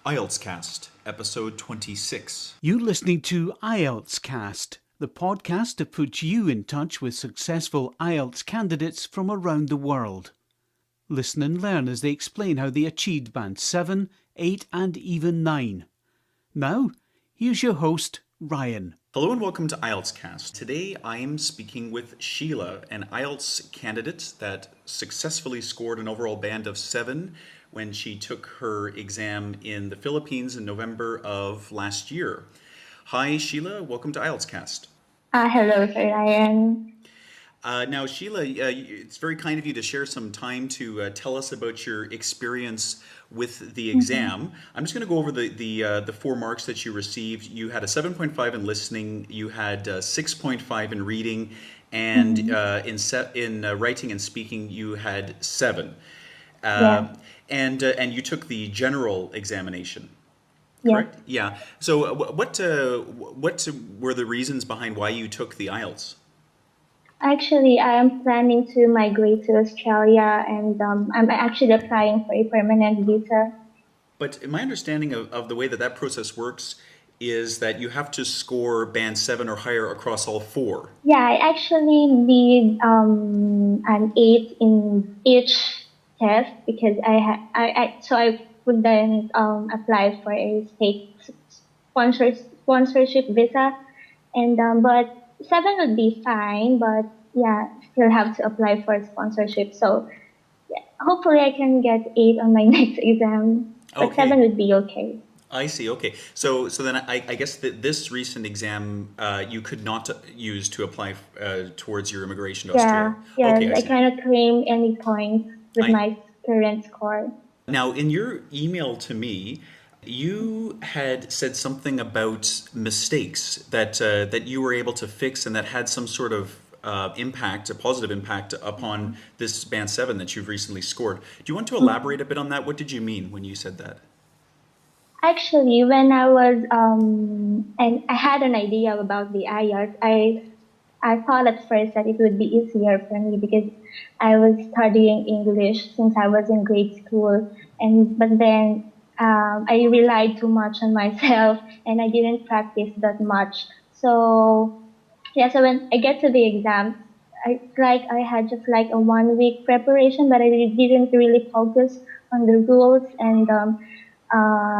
IELTS Cast, episode 26. You're listening to IELTS Cast, the podcast that puts you in touch with successful IELTS candidates from around the world. Listen and learn as they explain how they achieved Band 7, 8 and even 9. Now, here's your host, Ryan. Hello and welcome to IELTS Cast. Today I am speaking with Sheila, an IELTS candidate that successfully scored an overall band of 7 when she took her exam in the Philippines in November of last year. Hi Sheila, welcome to IELTS Cast. Hello, Sir Ryan. Now, Sheila, it's very kind of you to share some time to tell us about your experience with the exam. I'm just going to go over the 4 marks that you received. You had a 7.5 in listening, you had 6.5 in reading, and in writing and speaking, you had 7. Yeah. And you took the general examination, Yeah. correct? Yeah. So, what were the reasons behind why you took the IELTS? Actually, I am planning to migrate to Australia, and I'm actually applying for a permanent visa. But my understanding of the way that process works is that you have to score band 7 or higher across all 4. Yeah, I actually need an 8 in each test because I would then apply for a state sponsorship visa, and but 7 would be fine, but yeah, still have to apply for sponsorship. So yeah, hopefully I can get 8 on my next exam, but 7 Okay, would be okay. I see. Okay, so then I guess that this recent exam you could not use to apply towards your immigration to Australia. Yeah, yes, Okay, I I see. cannot claim any points with I my current score. Now in your email to me, you had said something about mistakes that you were able to fix and that had some sort of impact, a positive impact upon this band 7 that you've recently scored. Do you want to elaborate a bit on that? What did you mean when you said that? Actually, when I was and I had an idea about the IELTS, I thought at first that it would be easier for me because I was studying English since I was in grade school, and but then I relied too much on myself and I didn't practice that much. So yeah, so when I get to the exam, I had just like a 1 week preparation, but I didn't really focus on the rules and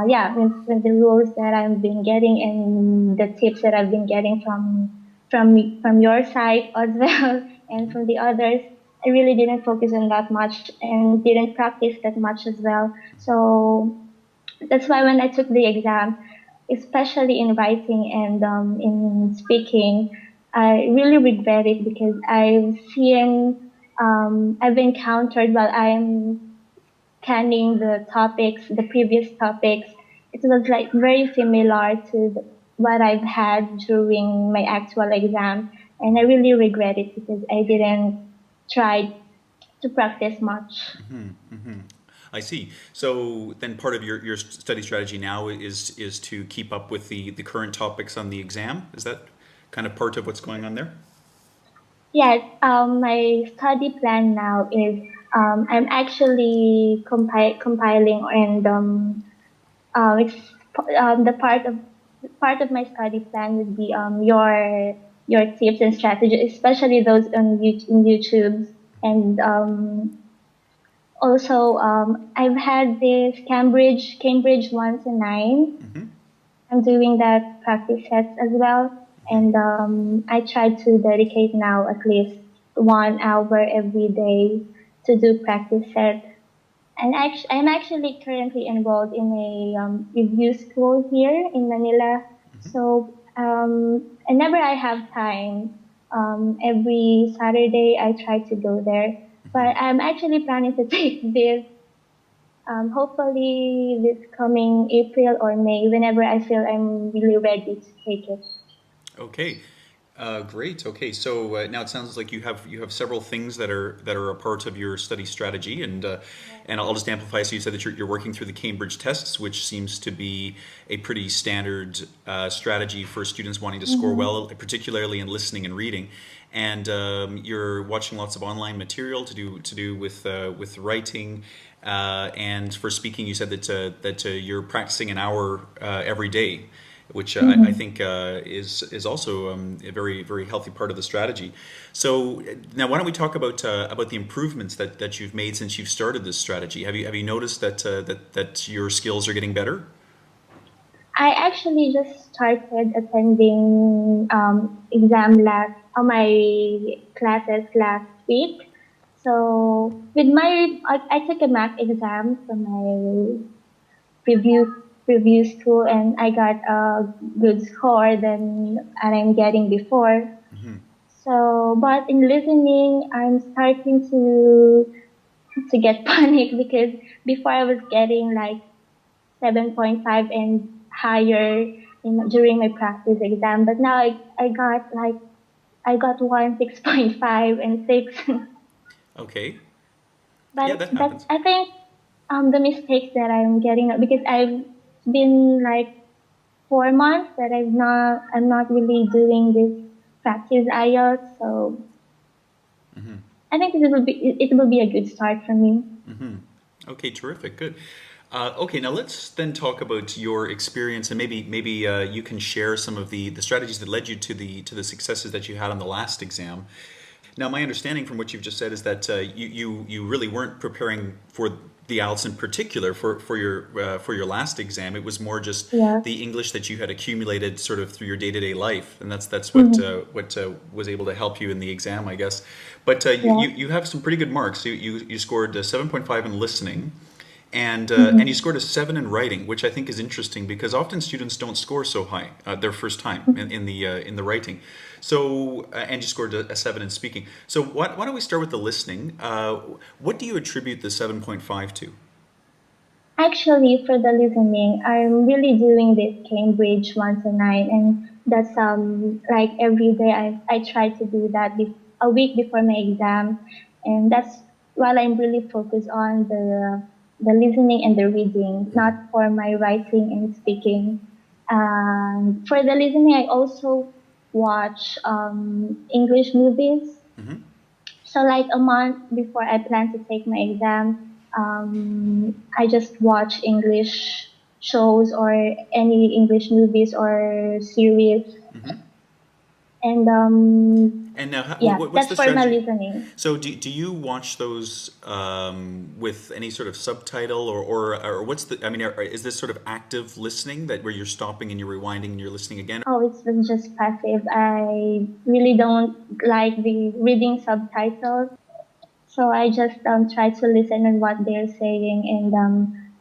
yeah, with the rules that I've been getting and the tips that I've been getting from your side as well and from the others. I really didn't focus on that much and didn't practice that much as well. So that's why when I took the exam, especially in writing and in speaking, I really regret it because I've encountered while I'm scanning the previous topics, it was like very similar to what I've had during my actual exam, and I really regret it because I didn't try to practice much. I see. So then part of your study strategy now is to keep up with the current topics on the exam. Is that kind of part of what's going on there? Yes, my study plan now is I'm actually compiling and it's the part of my study plan would be your tips and strategies, especially those on YouTube. And also, I've had this Cambridge 1 to 9. I'm doing that practice sets as well, and I try to dedicate now at least 1 hour every day to do practice sets. And I'm actually currently enrolled in a review school here in Manila. So whenever I have time, every Saturday I try to go there. But I'm actually planning to take this, hopefully this coming April or May, whenever I feel I'm really ready to take it. Okay, great. Okay, so now it sounds like you have several things that are a part of your study strategy, and I'll just amplify. So you said that you're working through the Cambridge tests, which seems to be a pretty standard strategy for students wanting to score well, particularly in listening and reading. And you're watching lots of online material to do with writing and for speaking, you said that you're practicing an hour every day, which I Mm-hmm. think is also a very healthy part of the strategy. So now, why don't we talk about the improvements that you've made since you've started this strategy? Have you noticed that your skills are getting better? I actually just started attending my classes last week. So with I took a math exam from my previous previous school, and I got a good score than I'm getting before. So, but in listening, I'm starting to get panic because before I was getting like 7.5 and higher during my practice exam, but now I got one 6.5 and 6. Okay, yeah, But that happens. I think the mistakes that I'm getting because I've been like 4 months that I'm not really doing this practice IELTS, so I think it will be a good start for me. Okay, terrific, good. Okay, now let's then talk about your experience, and maybe you can share some of the strategies that led you to the successes that you had on the last exam. Now, my understanding from what you've just said is that you really weren't preparing for the IELTS in particular for your last exam. It was more just Yeah. the English that you had accumulated sort of through your day to day life, and that's Mm-hmm. what was able to help you in the exam, I guess. But Yeah. you have some pretty good marks. You scored 7.5 in listening, and you Mm-hmm. scored a 7 in writing, which I think is interesting because often students don't score so high their first time in the writing. So and you scored a 7 in speaking. So why don't we start with the listening? What do you attribute the 7.5 to? Actually, for the listening, I'm really doing this Cambridge once a night, and that's like every day I try to do that a week before my exam, and that's while I'm really focused on the listening and the reading, not for my writing and speaking. For the listening, I also watch English movies. So like a month before I plan to take my exam, I just watch English shows or any English movies or series, and And now, yeah, what's that's the for my strategy? listening. So do you watch those with any sort of subtitle or what's the? I mean, is this sort of active listening that where you're stopping and you're rewinding and you're listening again? Oh, it's been just passive. I really don't like the reading subtitles, so I just try to listen and what they're saying, and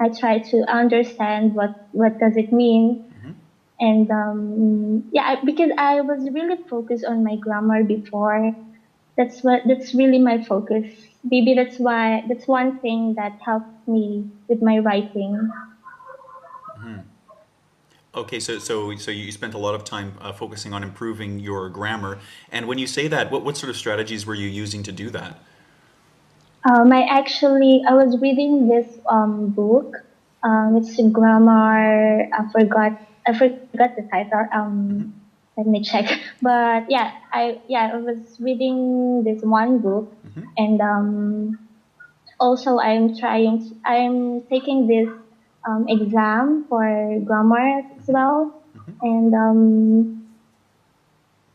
I try to understand what does it mean. And yeah, because I was really focused on my grammar before. That's really my focus. Maybe that's one thing that helped me with my writing. Okay, so you spent a lot of time focusing on improving your grammar. And when you say that, what sort of strategies were you using to do that? I was reading this book. It's a grammar. I forgot the title. Let me check. But I was reading this one book, and also I'm taking this exam for grammar as well, and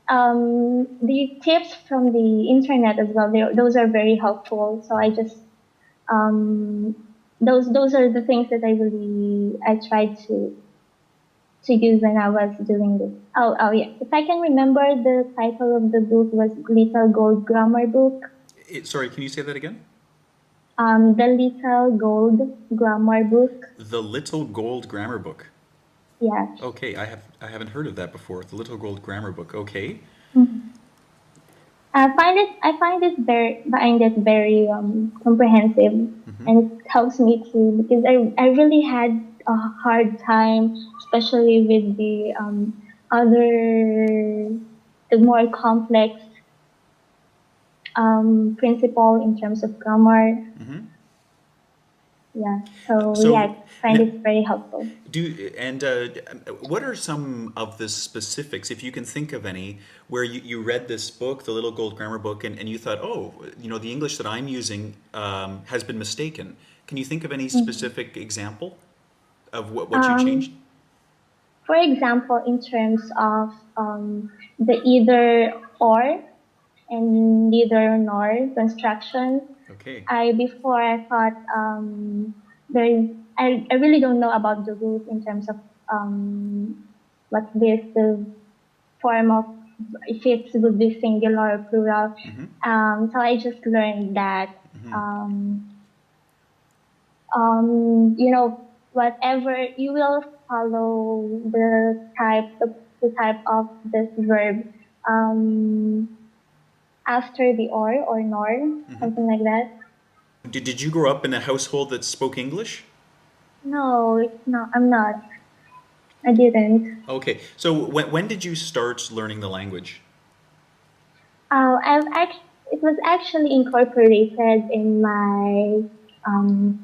the tips from the internet as well. Those are very helpful. So I just um, those are the things that I tried to use when I was doing this. Oh yeah. If I can remember, the title of the book was Little Gold Grammar Book. Sorry, can you say that again? The Little Gold Grammar Book. The Little Gold Grammar Book. Yeah. Okay, I haven't heard of that before. The Little Gold Grammar Book. Okay. Find it very comprehensive, and it helps me too because I really had a hard time, especially with other the more complex principle in terms of grammar. Yeah, so yeah, So I find now, it very helpful. what are some of the specifics, if you can think of any, where you read this book, the Little Gold Grammar Book, and you thought, oh, the English that I'm using has been mistaken. Can you think of any Mhm. specific example of what you changed? Um, for example, in terms of the either or and neither nor construction, Okay. I thought there is I really don't know about the rules in terms of what this the form of if it would be singular or plural. So I just learned that um, whatever you will follow the type of this verb um, after the or nor, something like that. Did you grow up in a household that spoke English? No, it's not. I'm not. I didn't. Okay. So when did you start learning the language? It was actually incorporated in my um,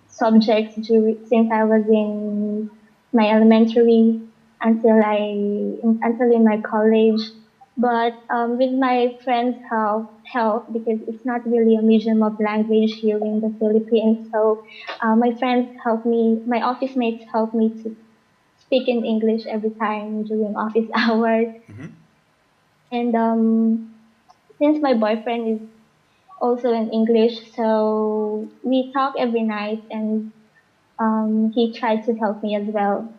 subjects since I was in my elementary until in my college. But with my friends' help, because it's not really a medium of language here in the Philippines. So my friends helped me, my office mates helped me to speak in English every time during office hours. And since my boyfriend is also in English, so we talk every night, and he tried to help me as well.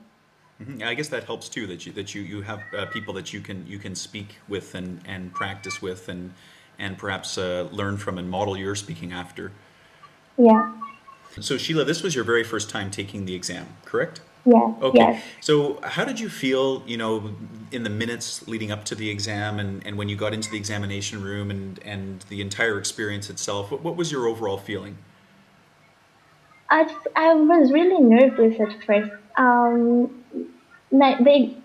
I guess that helps too. That you have people that you can speak with and practice with and perhaps learn from and model your speaking after. Yeah, So Sheila, this was your very first time taking the exam, correct? yeah, Okay. yes. So how did you feel, in the minutes leading up to the exam and when you got into the examination room and the entire experience itself? What was your overall feeling? I was really nervous at first.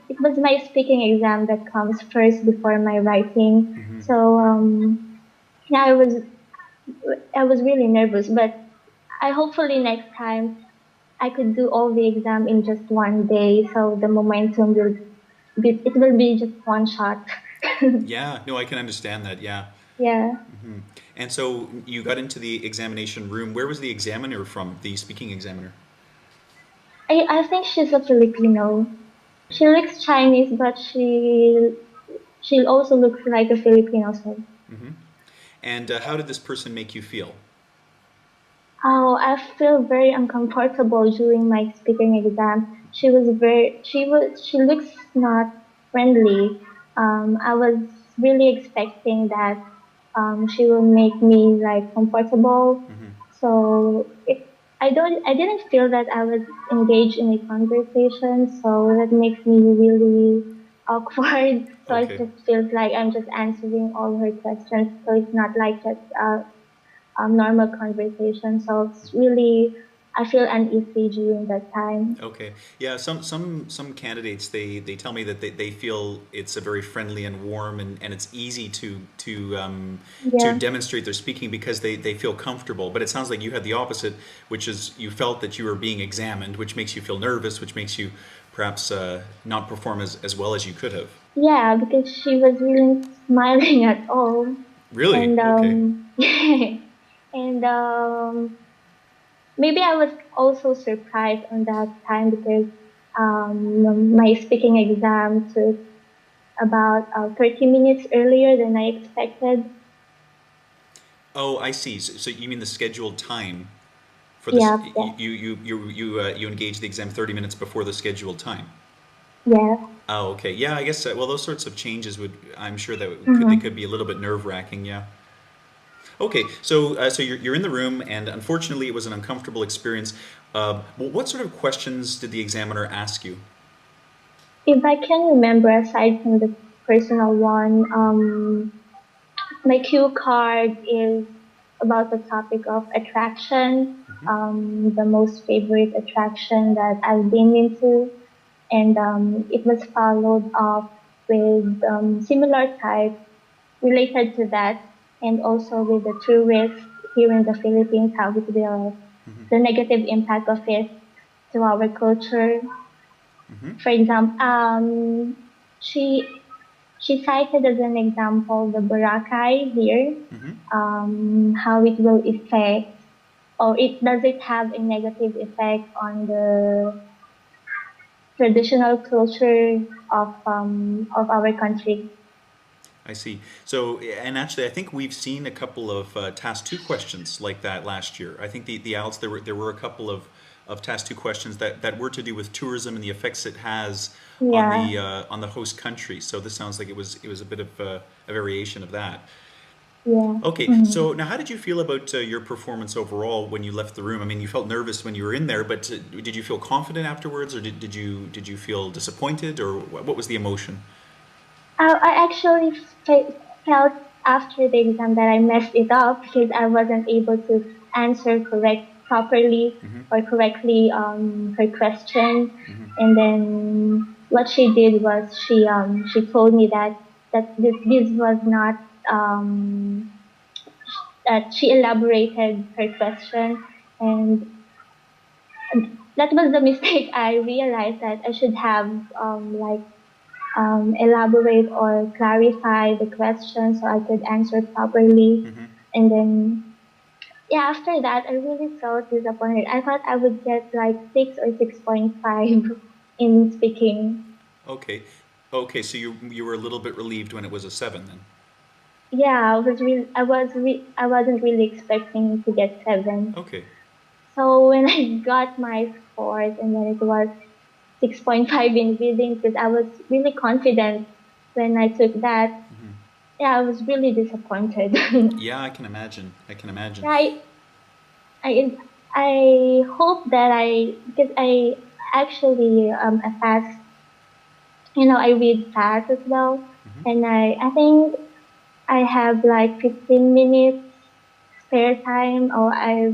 It was my speaking exam that comes first before my writing. So yeah, I was really nervous, but I hopefully next time I could do all the exam in just one day, so the momentum it will be just one shot. Yeah, no, I can understand that. Yeah. Yeah, And so you got into the examination room. Where was the examiner from, the speaking examiner? I think she's a Filipino. She looks Chinese, but she also looks like a Filipino. So, And how did this person make you feel? oh, I feel very uncomfortable during my speaking exam. She looks not friendly. I was really expecting that she will make me like comfortable. So I didn't feel that I was engaged in a conversation. So that makes me really awkward. So it Okay. just feels like I'm just answering all her questions. So it's not like just normal conversation. So it's really, I feel uneasy during that time. Okay. Yeah, some candidates they tell me that they feel it's a very friendly and warm and it's easy to Yeah. demonstrate their speaking because they feel comfortable. But it sounds like you had the opposite, which is you felt that you were being examined, which makes you feel nervous, which makes you perhaps not perform as well as you could have. Yeah, because she was really smiling at all. Really? And Okay. and maybe I was also surprised on that time because my speaking exam took about 30 minutes earlier than I expected. Oh, I see. So you mean the scheduled time for this? Yeah, yeah, You engage the exam 30 minutes before the scheduled time. yeah. Oh, okay. Yeah, I guess. Well, those sorts of changes would. I'm sure that they could Mm-hmm. be a little bit nerve wracking. Yeah. Okay. So you're in the room, and unfortunately, it was an uncomfortable experience. Well, what sort of questions did the examiner ask you? If I can remember, aside from the personal one, my cue card is about the topic of attraction, the most favorite attraction that I've been into, and it was followed up with similar type related to that, and also with the true risk here in the Philippines, how it will, the negative impact of it to our culture. For example, she cited as an example the Boracay here, how it will affect. or does it have a negative effect on the traditional culture of our country? I see. So, and actually, I think we've seen a couple of task two questions like that last year. I think the IELTS there were a couple of task two questions that were to do with tourism and the effects it has Yeah. on the host country. So this sounds like it was a bit of a variation of that. Yeah. Okay, Mhm. so now how did you feel about your performance overall when you left the room? I mean, you felt nervous when you were in there, but did you feel confident afterwards, or did you feel disappointed, or what was the emotion? I actually felt after the exam that I messed it up because I wasn't able to answer properly or correctly her question. And then what she did was she told me that this was not um, that she elaborated her question, and that was the mistake. I realized that I should have elaborate or clarify the question so I could answer properly. And then, yeah, after that, I really felt disappointed. I thought I would get like 6 or 6.5 in speaking. Okay, okay, so you were a little bit relieved when it was a seven then. Yeah, I wasn't really expecting to get 7. Okay. So when I got my scores and then it was 6.5 in reading because I was really confident when I took that. Yeah, I was really disappointed. Yeah, I can imagine. I can imagine. Yeah, I I hope that because I actually I fast, I read fast as well, and I think I have like 15 minutes spare time, or I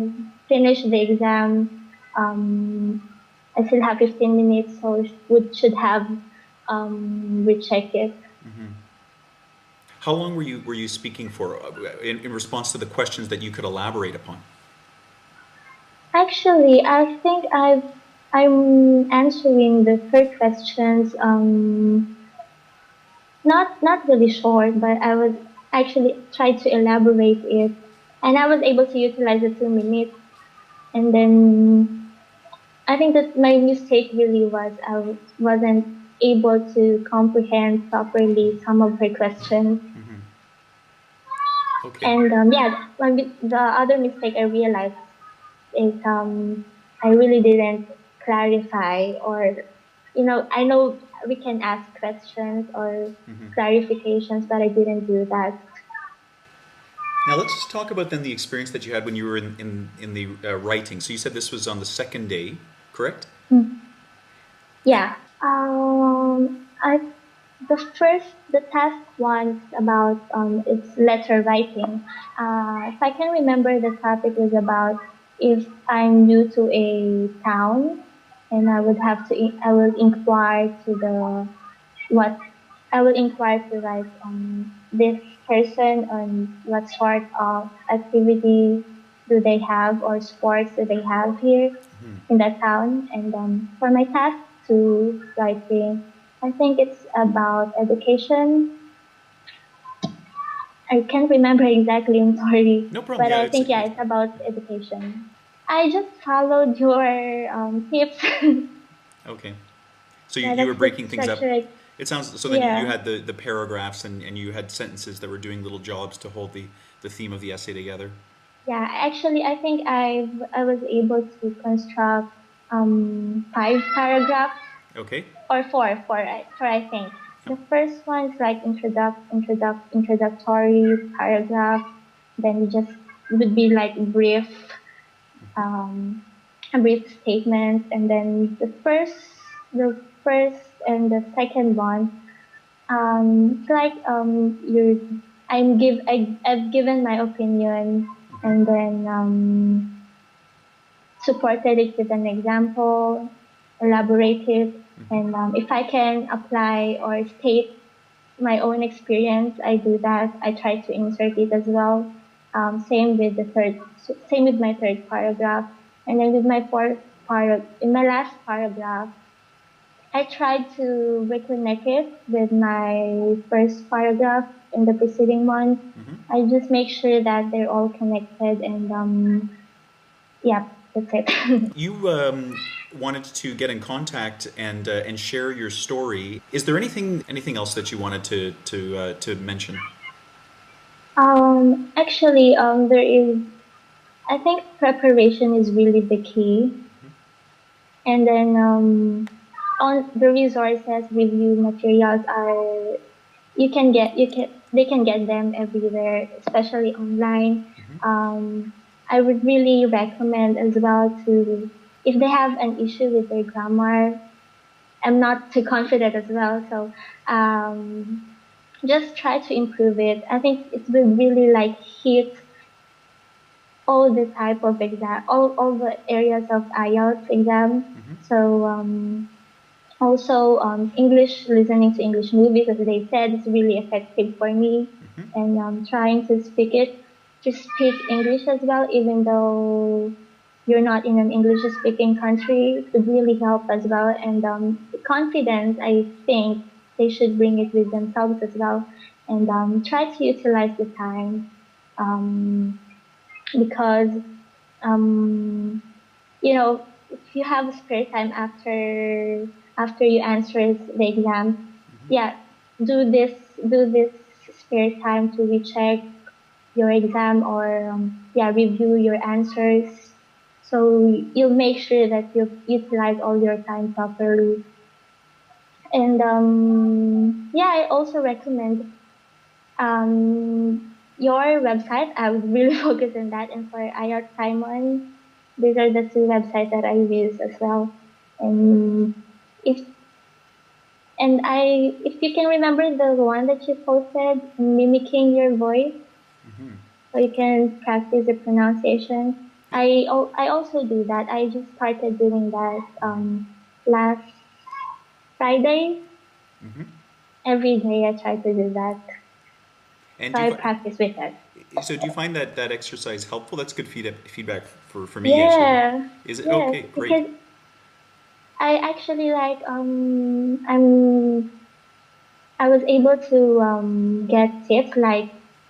finished the exam. I still have 15 minutes, so would should have recheck it. How long were you speaking for in response to the questions that you could elaborate upon? Actually, I think I'm answering the third questions not really short, but I was actually try to elaborate it, and I was able to utilize the 2 minutes. And then I think that my mistake really was wasn't able to comprehend properly some of her questions. Okay. And yeah, the other mistake I realized is I really didn't clarify, or I know we can ask questions or clarifications, but I didn't do that. Now let's just talk about then the experience that you had when you were in the writing. So you said this was on the second day, correct? Mm. Yeah. The task one is about it's letter writing. If I can remember, the topic was about if I'm new to a town, and I will inquire to the what I will inquire to write this person on what sort of activity do they have, or sports do they have here in that town. And for my task two writing, I think it's about education. I can't remember exactly, I'm sorry, No problem. but Yeah, I it's think yeah, it's about education. I just followed your tips. okay. So you, Yeah, you were that's the breaking things up. structure. It sounds so. Then you Yeah. had the paragraphs and you had sentences that were doing little jobs to hold the theme of the essay together. Yeah, actually, I think I was able to construct 5 paragraphs, Okay. or four, I think. The first one is like introductory paragraph. Then just would be like um, a brief statement, and then the first and the second one, it's like I've given my opinion, and then supported it with an example, elaborate it, and if I can apply or state my own experience, I do that. I try to insert it as well. Same with my third paragraph, and then with my in my last paragraph, I tried to reconnect it with my first paragraph in the preceding one. I just make sure that they're all connected, and Yeah, that's it. You wanted to get in contact and share your story. Is there anything else that you wanted to mention? Actually, there is. I think preparation is really the key, and then on the resources, review materials are you can they can get them everywhere, especially online. I would really recommend as well to if they have an issue with their grammar. I'm not too confident as well, so just try to improve it. I think it will really like hit all the type of exam, all the areas of IELTS exam. So also English, listening to English movies, as they said, is really effective for me, and trying to speak English as well, even though you're not in an English speaking country, would really help as well. And confidence, I think they should bring it with themselves as well, and try to utilize the time. Um, because um, if you have spare time after you answer the exam, yeah, do this do this spare time to recheck your exam or yeah, review your answers. So you'll make sure that you utilize all your time properly. And yeah, I also recommend your website. I would really focus on that. And for IELTS Simon, these are the two websites that I use as well. And if if you can remember the one that you posted, mimicking your voice, so you can practice the pronunciation. I also do that. I just started doing that last Friday. Every day I try to do that. And So I practice with it. do you find that exercise helpful? That's good feedback for me actually. Yeah, Is it yes, okay? Great. because I actually like I was able to get tips like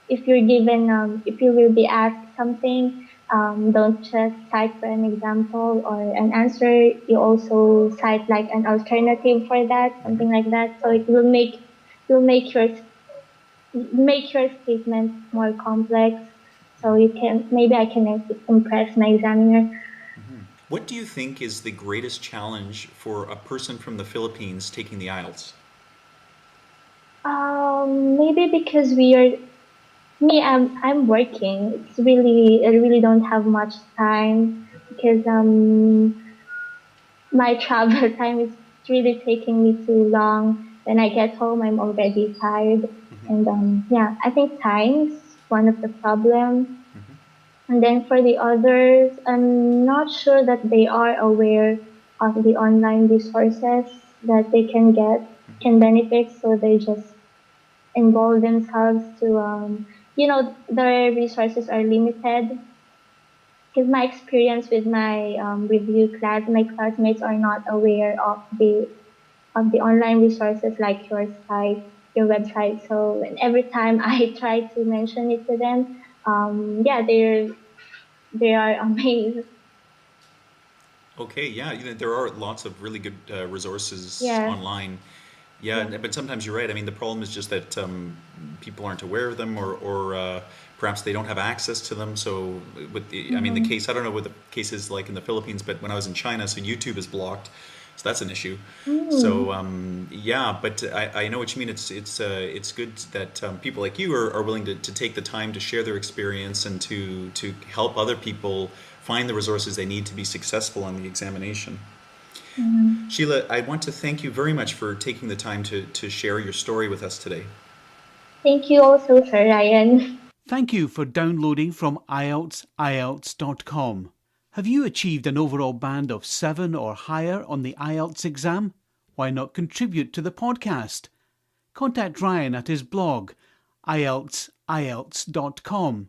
if you will be asked something, don't just cite for an example or an answer. You also cite like an alternative for that, something like that. So it will make your statement more complex. So you can maybe I can impress my examiner. What do you think is the greatest challenge for a person from the Philippines taking the IELTS? Maybe because I'm working. I really don't have much time because my travel time is really taking me too long. When I get home, I'm already tired, and yeah, I think time is one of the problems. And then for the others, I'm not sure that they are aware of the online resources that they can benefit, so they just involve themselves to their resources are limited because my experience with my review class, my classmates are not aware of the online resources like your site, your website. So every time I try to mention it to them, yeah, they are amazed. Okay, yeah, there are lots of really good resources Yes, online. Yeah, yes. but sometimes you're right. I mean, the problem is just that people aren't aware of them, or perhaps they don't have access to them. So, I mean, the Mm-hmm. case, I don't know what the case is like in the Philippines, but when I was in China, so YouTube is blocked, so that's an issue. So, Mm, yeah, but I know what you mean. It's good that people like you are willing to take the time to share their experience and to help other people find the resources they need to be successful on the examination. mm. Sheila, I want to thank you very much for taking the time to share your story with us today. Thank you also, Sir Ryan. Thank you for downloading from IELTS.com. Have you achieved an overall band of 7 or higher on the IELTS exam? Why not contribute to the podcast? Contact Ryan at his blog, IELTS.com,